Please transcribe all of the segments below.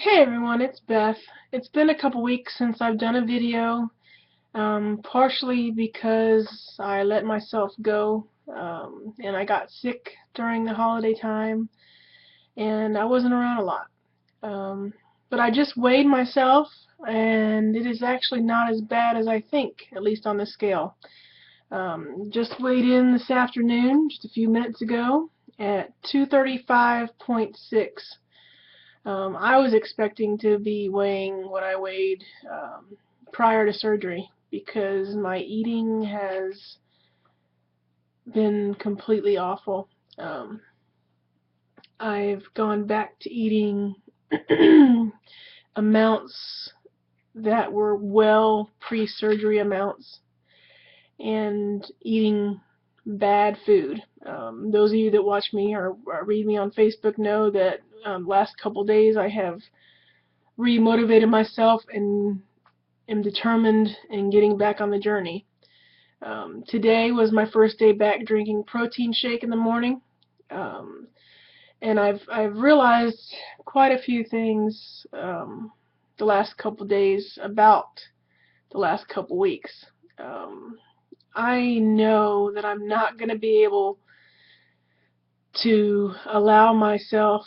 Hey everyone, it's Beth. It's been a couple weeks since I've done a video, partially because I let myself go, and I got sick during the holiday time, and I wasn't around a lot. Um, but I just weighed myself, and it is actually not as bad as I think, at least on the scale. Just weighed in this afternoon, just a few minutes ago, at 235.6. I was expecting to be weighing what I weighed prior to surgery because my eating has been completely awful. Um, I've gone back to eating amounts that were well pre-surgery amounts and eating bad food. Those of you that watch me or read me on Facebook know that last couple days I have remotivated myself and am determined in getting back on the journey. Today was my first day back drinking protein shake in the morning, um, and I've realized quite a few things the last couple days about the last couple weeks. Um, I know that I'm not going to be able to allow myself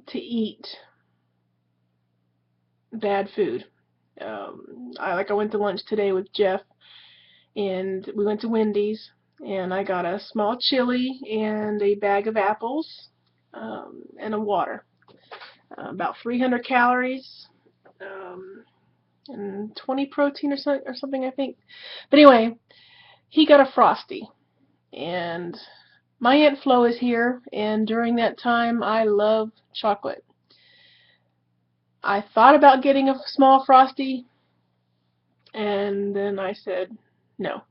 to eat bad food. I went to lunch today with Jeff, and we went to Wendy's, and I got a small chili and a bag of apples, and a water. About 300 calories, um, and 20 protein or something, I think. But anyway, he got a Frosty, and my Aunt Flo is here, and during that time, I love chocolate. I thought about getting a small Frosty, and then I said, no.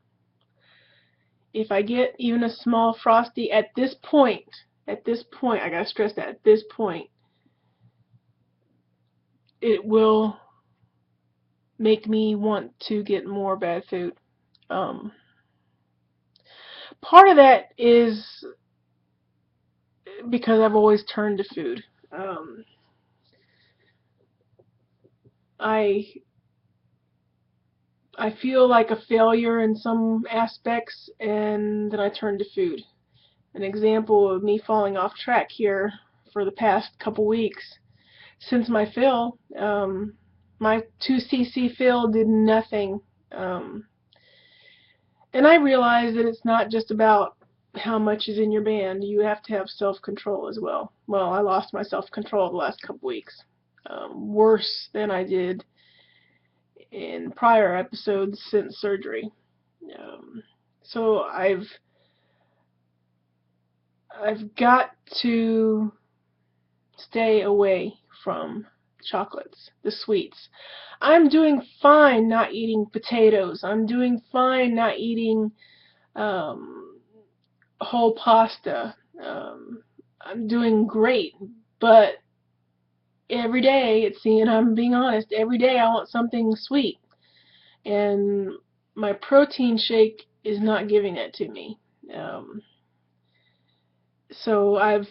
If I get even a small Frosty at this point, I gotta stress that, at this point, it will make me want to get more bad food. Um, Part of that is because I've always turned to food. Um, I I feel like a failure in some aspects, and then I turn to food. An example of me falling off track here for the past couple weeks since my fill, my 2cc fill did nothing. Um, and I realize that it's not just about how much is in your band. You have to have self-control as well. Well, I lost my self-control the last couple weeks, worse than I did in prior episodes since surgery. Um, so I've got to stay away from chocolates, the sweets. I'm doing fine not eating potatoes. I'm doing fine not eating um, whole pasta. I'm doing great, but every day, and I'm being honest, every day I want something sweet, and my protein shake is not giving that to me. Um, so I've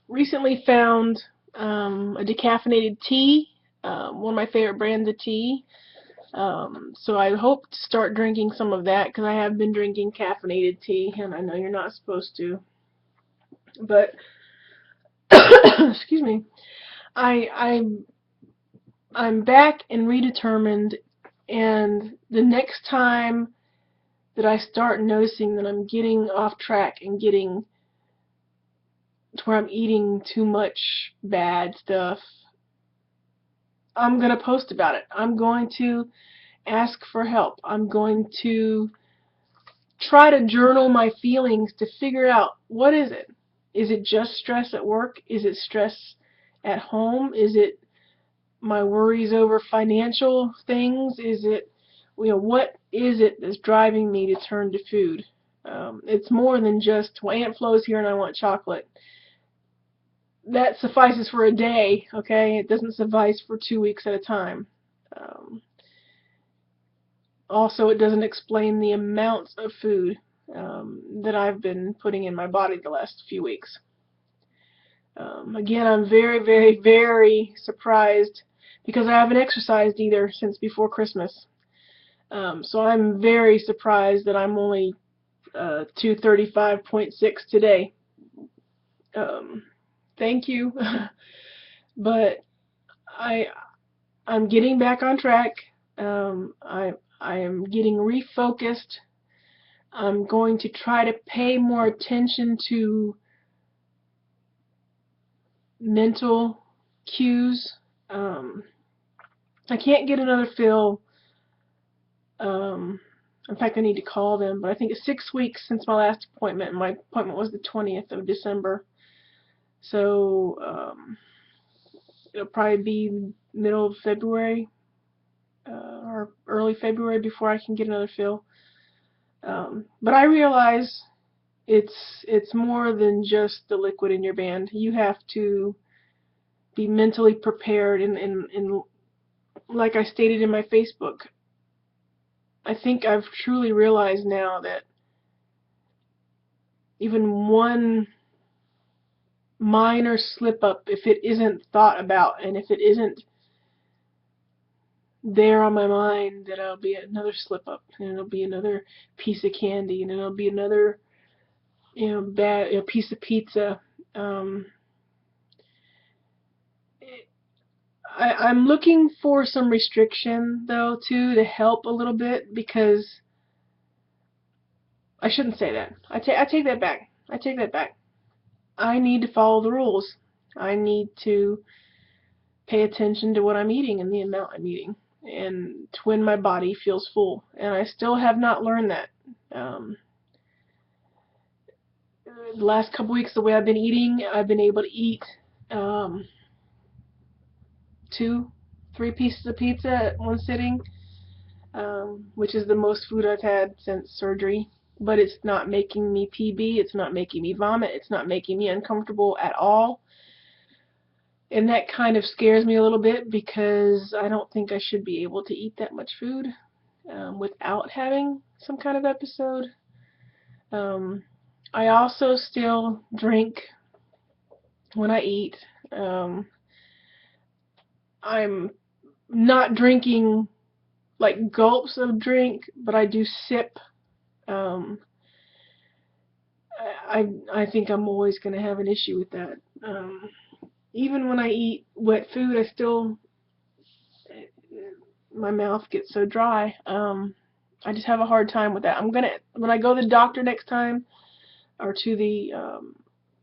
recently found a decaffeinated tea, one of my favorite brands of tea. So I hope to start drinking some of that because I have been drinking caffeinated tea, and I know you're not supposed to. But excuse me, I I'm back and redetermined, and the next time that I start noticing that I'm getting off track and getting to where I'm eating too much bad stuff, I'm going to post about it. I'm going to ask for help. I'm going to try to journal my feelings to figure out, what is it? Is it just stress at work? Is it stress at home? Is it my worries over financial things? Is it, what is it that's driving me to turn to food? It's more than just, well, Aunt Flo's here and I want chocolate. That suffices for a day, okay? It doesn't suffice for 2 weeks at a time. Um, Also, it doesn't explain the amounts of food that I've been putting in my body the last few weeks. Again, I'm very, very, very surprised because I haven't exercised either since before Christmas. So I'm very surprised that I'm only 235.6 today. Um, Thank you, but I I'm getting back on track. I am getting refocused. I'm going to try to pay more attention to mental cues. Um, I can't get another fill. Um, in fact, I need to call them, but I think it's 6 weeks since my last appointment. My appointment was the 20th of December. So it'll probably be middle of February or early February before I can get another fill. But I realize it's more than just the liquid in your band. You have to be mentally prepared, and like I stated in my Facebook, I think I've truly realized now that even one minor slip up, if it isn't thought about and if it isn't there on my mind, that it'll be another slip up, and it'll be another piece of candy, and it'll be another bad piece of pizza. Um, I'm looking for some restriction though too to help a little bit, because I shouldn't say that. I take that back. I take that back. I need to follow the rules. I need to pay attention to what I'm eating and the amount I'm eating, and to when my body feels full. And I still have not learned that. Um, the last couple weeks, the way I've been eating, I've been able to eat um, 2, 3 pieces of pizza at one sitting, which is the most food I've had since surgery. But it's not making me PB, it's not making me vomit, it's not making me uncomfortable at all. And that kind of scares me a little bit, because I don't think I should be able to eat that much food without having some kind of episode. Um, I also still drink when I eat. I'm not drinking like gulps of drink, but I do sip. Um, I think I'm always going to have an issue with that. Even when I eat wet food, I still, my mouth gets so dry. I just have a hard time with that. When I go to the doctor next time, or to the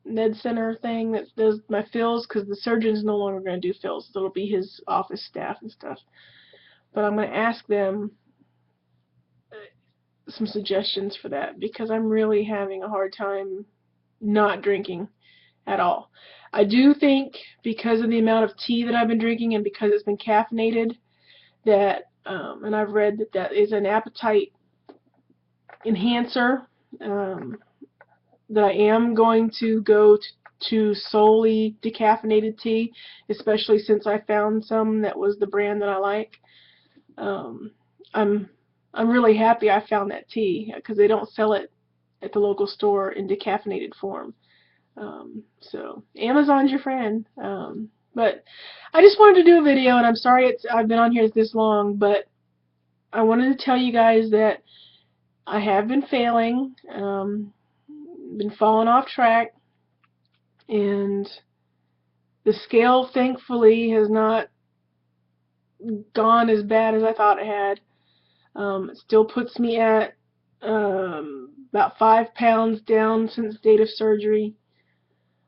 med center thing that does my fills, because the surgeon's no longer going to do fills. It'll be his office staff and stuff. But I'm going to ask them some suggestions for that, because I'm really having a hard time not drinking at all. I do think, because of the amount of tea that I've been drinking and because it's been caffeinated, that and I've read that that is an appetite enhancer, that I am going to go to solely decaffeinated tea, especially since I found some that was the brand that I like. Um, I'm I'm really happy I found that tea, because they don't sell it at the local store in decaffeinated form. So Amazon's your friend. But I just wanted to do a video, and I'm sorry I've been on here this long, but I wanted to tell you guys that I have been failing, been falling off track, and the scale thankfully has not gone as bad as I thought it had. It still puts me at about 5 pounds down since date of surgery.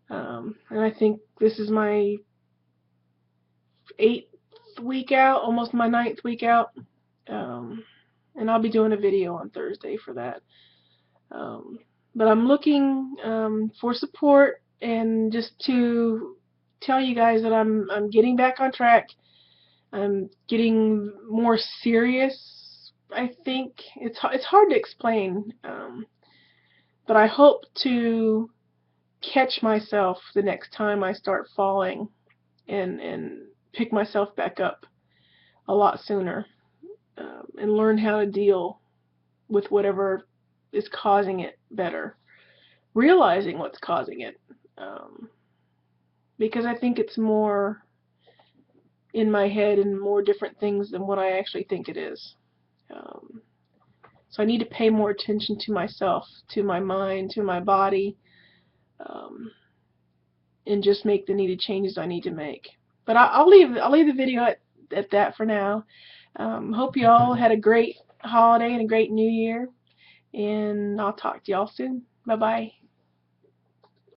And I think this is my 8th week out, almost my 9th week out. And I'll be doing a video on Thursday for that. But I'm looking for support, and just to tell you guys that I'm getting back on track. I'm getting more serious. I think it's hard to explain, but I hope to catch myself the next time I start falling, and pick myself back up a lot sooner, and learn how to deal with whatever is causing it better, realizing what's causing it, because I think it's more in my head and more different things than what I actually think it is. Um, so I need to pay more attention to myself, to my mind, to my body, um, and just make the needed changes I need to make. But I'll leave the video at that for now. Hope you all had a great holiday and a great New Year, and I'll talk to y'all soon. Bye bye.